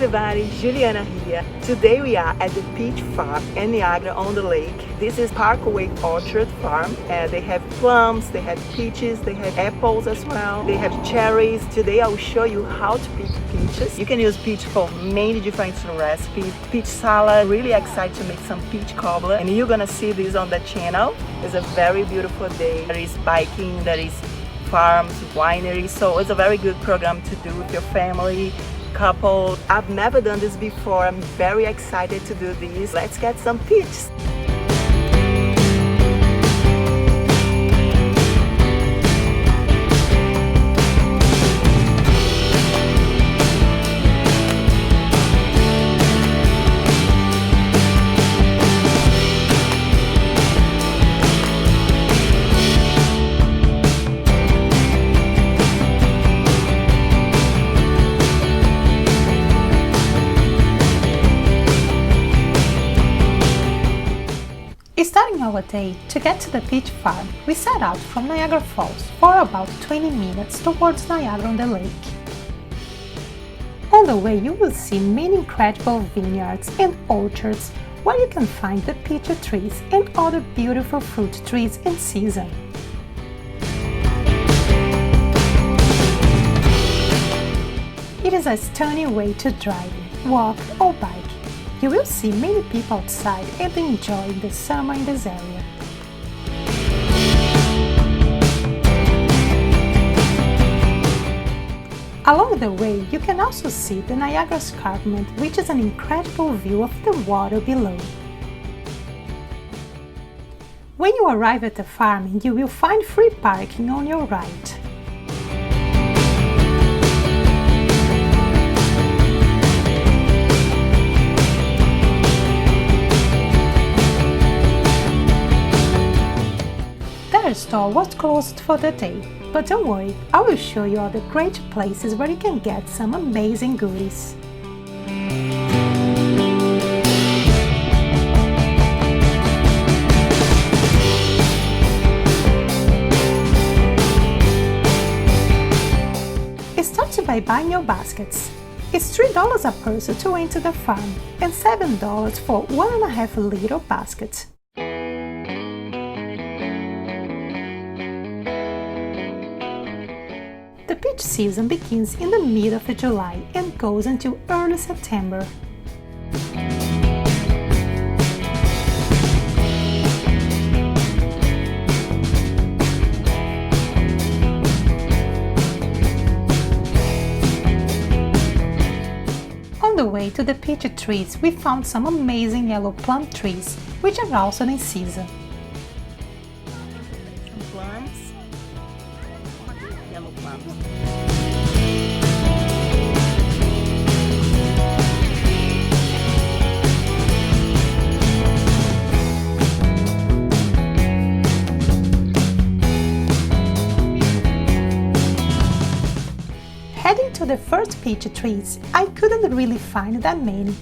everybody, Juliana here. Today we are at the peach farm in Niagara on the Lake. This is Parkway Orchard Farm. They have plums, they have peaches, they have apples as well. They have cherries. Today I will show you how to pick peaches. You can use peach for many different recipes. Peach salad, really excited to make some peach cobbler. And you're gonna see this on the channel. It's a very beautiful day. There is biking, there is farms, wineries, so it's a very good program to do with your family, couple. I've never done this before. I'm very excited to do this. Let's get some peaches. Starting our day, to get to the peach farm, we set out from Niagara Falls for about 20 minutes towards Niagara on the Lake. On the way you will see many incredible vineyards and orchards where you can find the peach trees and other beautiful fruit trees in season. It is a stunning way to drive, walk or bike. You will see many people outside and enjoying the summer in this area. Along the way, you can also see the Niagara Escarpment, which is an incredible view of the water below. When you arrive at the farm, you will find free parking on your right. The store was closed for the day, but don't worry, I will show you all the great places where you can get some amazing goodies. Start by buying your baskets. It's $3 a person to enter the farm and $7 for 1.5 liter basket. The peach season begins in the middle of July and goes until early September. On the way to the peach trees, we found some amazing yellow plum trees, which are also in season. Plums. Yellow plums. Heading to the first peach trees, I couldn't really find that many.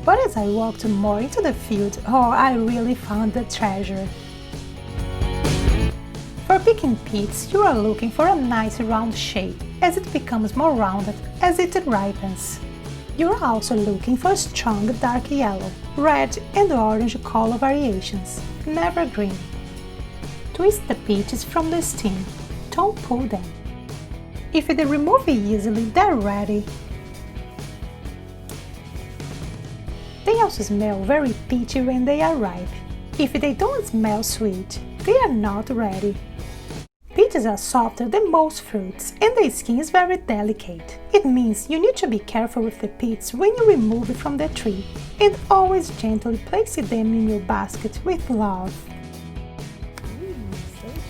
But as I walked more into the field, I really found the treasure. For picking peaches, you are looking for a nice round shape, as it becomes more rounded as it ripens. You are also looking for strong dark yellow, red and orange color variations, never green. Twist the peaches from the stem, don't pull them. If they remove easily, they're ready. They also smell very peachy when they are ripe. If they don't smell sweet, they are not ready. Peaches are softer than most fruits and the skin is very delicate. It means you need to be careful with the peaches when you remove it from the tree and always gently place them in your basket with love. So good.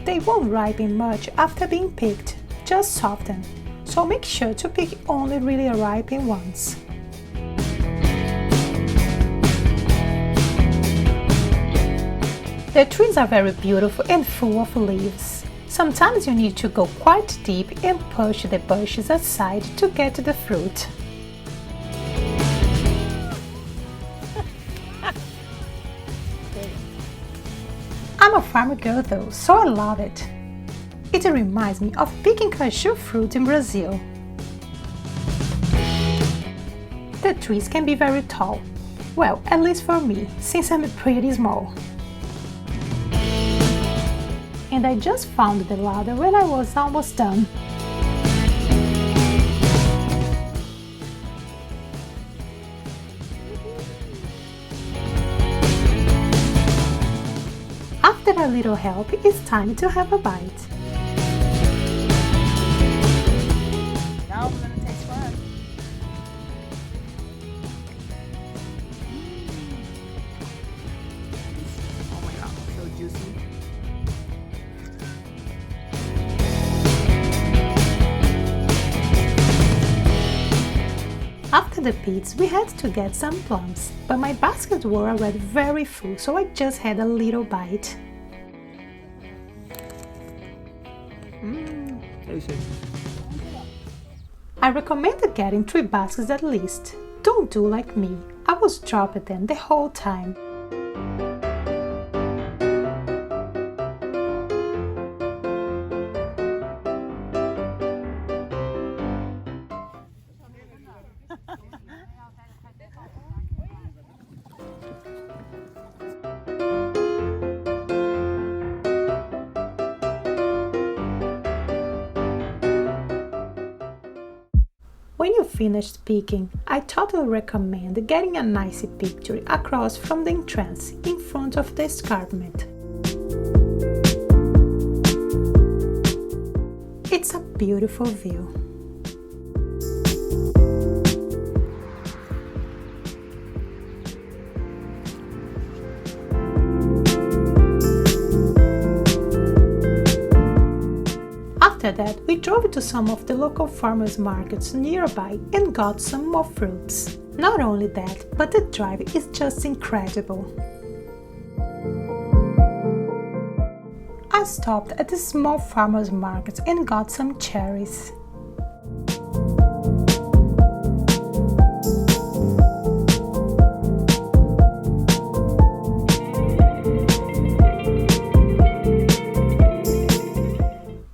They won't ripen much after being picked, just soften, so make sure to pick only really ripe ones. The trees are very beautiful and full of leaves. Sometimes you need to go quite deep and push the bushes aside to get to the fruit. I'm a farmer girl though, so I love it. It reminds me of picking cashew fruit in Brazil. The trees can be very tall. Well, at least for me, since I'm pretty small. And I just found the ladder when I was almost done. After a little help, it's time to have a bite. Now we're gonna taste one. Oh my god, so juicy. After the pits, we had to get some plums, but my baskets were already very full, so I just had a little bite. I recommend getting 3 baskets at least. Don't do like me. I was dropping them the whole time. When you finished picking, I totally recommend getting a nice picture across from the entrance in front of the escarpment. It's a beautiful view. After that, we drove to some of the local farmers markets nearby and got some more fruits. Not only that, but the drive is just incredible. I stopped at the small farmers market and got some cherries.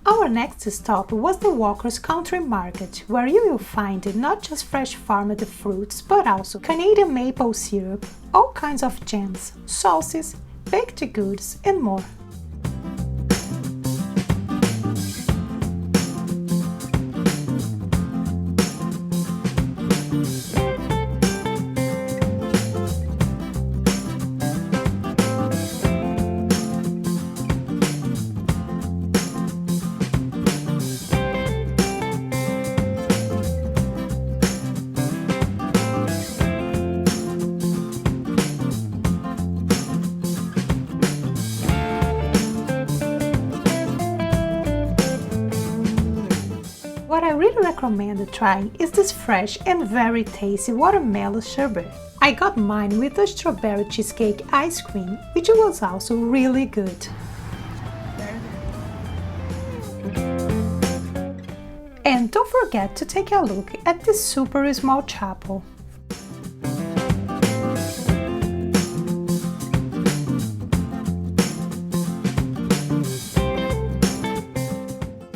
Our next stop was the Walker's Country Market, where you will find not just fresh farmed fruits, but also Canadian maple syrup, all kinds of jams, sauces, baked goods, and more. What I really recommend trying is this fresh and very tasty watermelon sherbet. I got mine with a strawberry cheesecake ice cream, which was also really good. And don't forget to take a look at this super small chapel.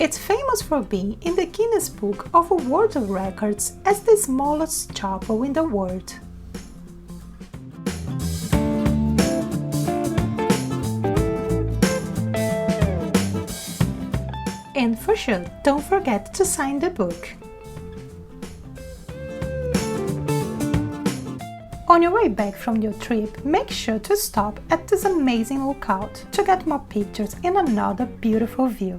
It's famous for being in the Guinness Book of World Records as the smallest chapel in the world. And for sure, don't forget to sign the book. On your way back from your trip, make sure to stop at this amazing lookout to get more pictures and another beautiful view.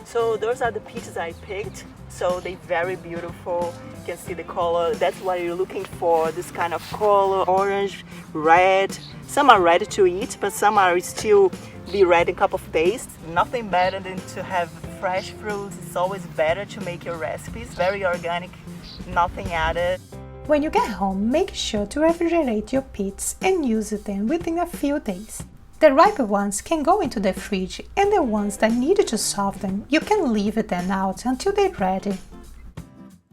So those are the peaches I picked. So they're very beautiful. You can see the color. That's what you're looking for, this kind of color, orange, red. Some are ready to eat, but some are still be red in a couple of days. Nothing better than to have fresh fruits. It's always better to make your recipes. Very organic, nothing added. When you get home, make sure to refrigerate your peats and use them within a few days. The ripe ones can go into the fridge, and the ones that need to soften, you can leave them out until they're ready.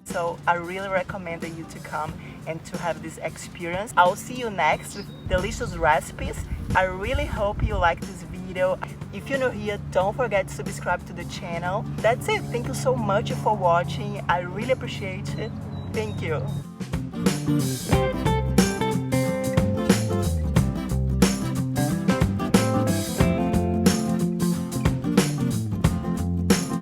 So I really recommend you to come and to have this experience. I'll see you next with delicious recipes. I really hope you like this video. If you're new here, don't forget to subscribe to the channel. That's it. Thank you so much for watching. I really appreciate it. Thank you.